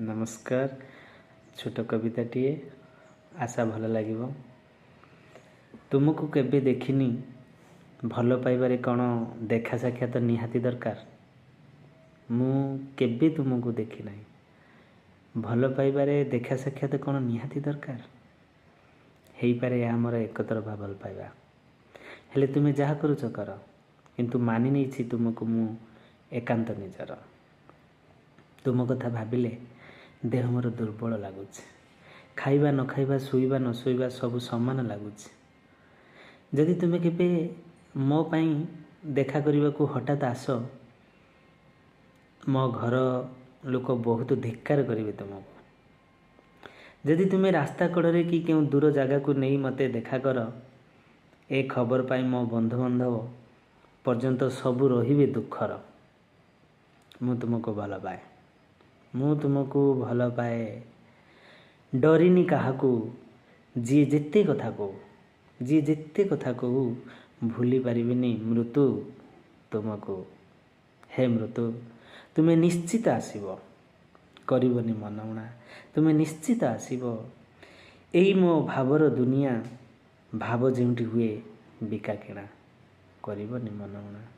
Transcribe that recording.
नमस्कार। छोट कविताटिए आशा भल लगे। तुमको केबे देखिनी भल पाइबारे कौन देखा साक्षात निहाती दरकार। मु केबे तुमको देखी नहीं भल पाइबारे देखा साक्षात कौन निहाती दरकार। हेई पारे आमर एकतरफा भल पाइबा हेले तुमे जहाँ करुच कर, किंतु मानि नहीं तुमको मु एकांत निजर। तुम कथा भाविले देह मोर दुर्बल लगुच। खाइबा न खाइबा शुइबा न शुइबा सब समान लगुच। जदि तुमे केबे मो पाई देखा करने को हठात आस, मो घर लोक बहुत धिक्कार करेंगे तुमको। जदि तुमे रास्ता कड़े कि क्यों दूर जगह को नहीं मते देखा कर, ए खबर पाई मो बंधु बांधव पर्यंत सबू रहिबे दुखर। मु तुमको भल पाए, मु तुमको भल पाए। डरिनी काहाकू जी जेते कथा कहू, जी जेते कथा कहू भूली पारिबिनी मृत्यु तुमको। हे मृत्यु, तुमे निश्चित आसीबो, करिबनी मनउणा। तुमे निश्चित आसीबो। एई मो भावर दुनिया, भाव जेउटी हुए बिका किणा, करिबनी मनउणा।